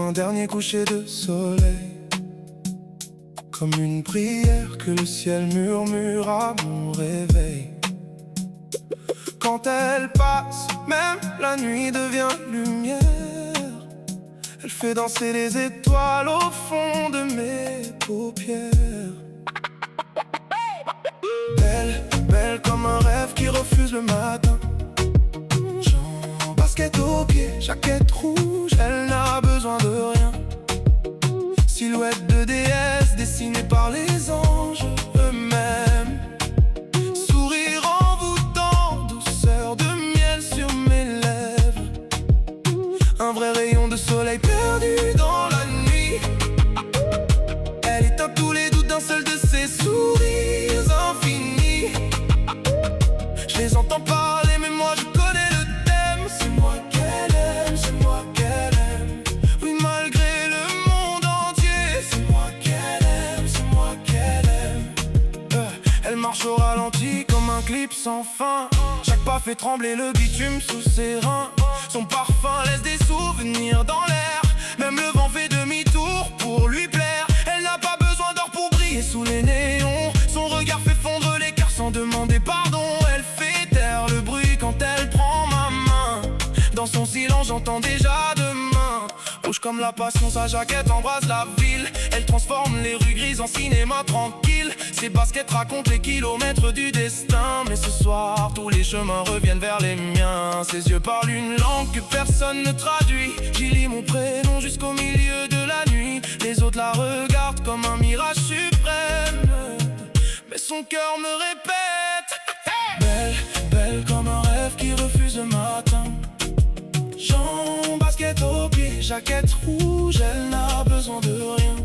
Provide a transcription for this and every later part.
un dernier coucher de soleil, comme une prière que le ciel murmure à mon réveil. Quand elle passe, même la nuit devient lumière. Elle fait danser les étoiles au fond de mes paupières. Belle, belle comme un rêve qui refuse le matin. Jean, basket aux pieds, jaquette rouge, elle n'a besoin de rien. Silhouette de déesse dessinée par les anges eux-mêmes. Sourire envoûtant, douceur de miel sur mes lèvres. Un vrai rayon de soleil perdu dans la nuit. Elle éteint tous les doutes d'un seul de ses sourires infinis. Je les entends parler mais moi je connais le thème. C'est moi qu'elle aime, c'est moi qu'elle aime. Oui, malgré le monde entier, c'est moi qu'elle aime, c'est moi qu'elle aime. Elle marche au ralenti comme un clip sans fin. Chaque pas fait trembler le bitume sous ses reins. Son parfum laisse des souvenirs dans l'air. Même le vent fait demi-tour pour lui plaire. Elle n'a pas besoin d'or pour briller sous les néons. Son regard fait fondre les cœurs sans demander pardon. Elle fait taire le bruit quand elle prend ma main. Dans son silence j'entends déjà demain. Rouge comme la passion, sa jaquette embrase la ville. Elle transforme les rues grises en cinéma tranquille. Ses baskets racontent les kilomètres du destin. Mais ce soir tous les chemins reviennent vers les miens. Ses yeux parlent une langue que personne ne traduit. J'y lis mon prénom jusqu'au milieu de la nuit. Les autres la regardent comme un mirage suprême. Mais son cœur me répète: belle, belle comme un rêve qui refuse le matin. Jean, basket aux pieds, jaquette rouge, elle n'a besoin de rien.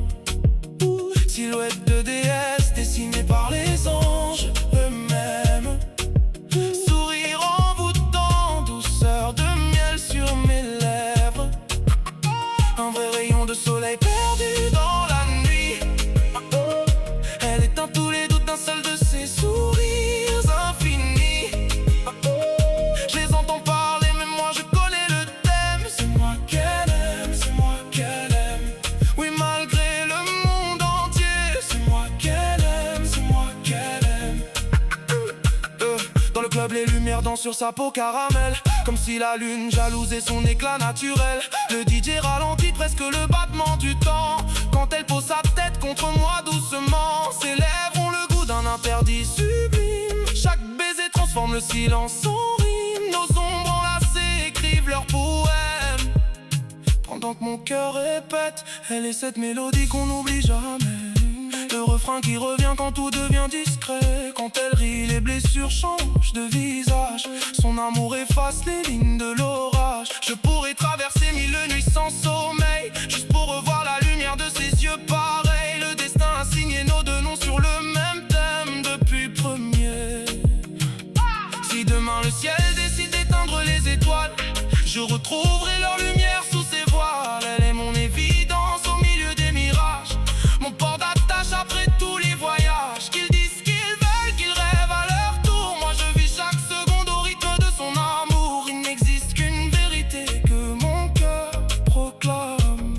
Silhouette de déesse dessinée par les anges eux-mêmes. Sourire envoûtant, douceur de miel sur mes lèvres. Un vrai rayon de soleil perdu dans la nuit. Elle éteint tous les doutes d'un seul de ses sourires infinis. Je les entends parler mais moi je connais le thème. C'est moi qu'elle aime, c'est moi qu'elle aime. Oui, malgré le monde entier, c'est moi qu'elle aime, c'est moi qu'elle aime. Dans le club les lumières dansent sur sa peau caramel, comme si la lune jalousait son éclat naturel. Le DJ ralentit presque le battement du temps quand elle pose sa tête contre moi doucement. Ses lèvres ont le goût d'un interdit sublime. Chaque baiser transforme le silence en rime. Nos ombres enlacées écrivent leurs poèmes. Pendant que mon cœur répète, elle est cette mélodie qu'on n'oublie jamais. Le refrain qui revient quand tout devient discret. Quand elle rit, les blessures changent de visage. Son amour efface les lignes de l'orage. Je pourrais traverser 1000 nuits sans sommeil, juste pour revoir la lumière de ses yeux pareils. Le destin a signé nos deux noms sur le même thème depuis premier. Si demain le ciel décide d'éteindre les étoiles, je retrouverai leur lumière sous ses voiles. Elle est mon évidence au milieu des mirages, mon port d'attache après tous les voyages. Qu'ils disent ce qu'ils veulent, qu'ils rêvent à leur tour, moi je vis chaque seconde au rythme de son amour. Il n'existe qu'une vérité que mon cœur proclame.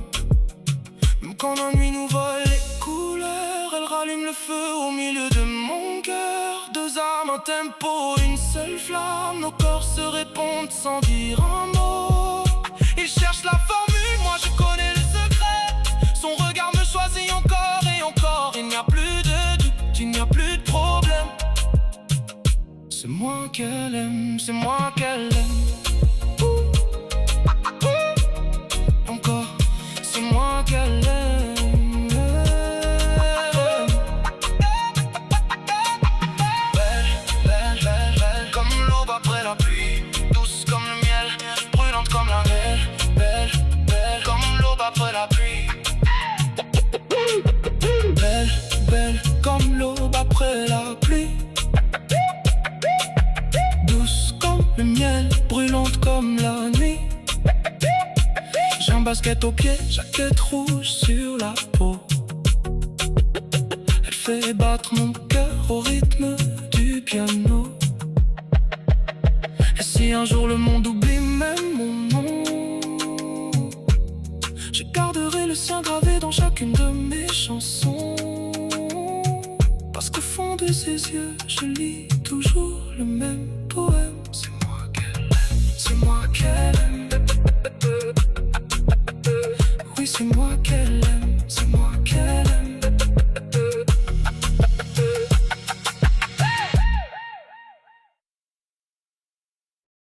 Même quand la nuit nous vole les couleurs, elle rallume le feu au milieu de mon cœur. Deux âmes, un tempo, une seule flamme. Nos corps se répondent sans dire un mot. Ils cherchent la formule, moi je connais le secret. Son regard me choisit encore et encore. Il n'y a plus de doute, il n'y a plus de problème. C'est moi qu'elle aime, c'est moi qu'elle aime. Encore, c'est moi qu'elle aime. Belle, belle, belle, belle comme l'aube après la pluie. Douce comme le miel, brûlante comme la neige. Belle, belle comme l'aube après la pluie. Belle, belle comme l'aube après la pluie. Douce comme le miel, brûlante comme la nuit. J'ai un basket aux pieds, jaquette rouge sur la peau. Elle fait battre mon cœur au rythme du piano. Et si un jour le monde oublie même mon nom, je garde je lis.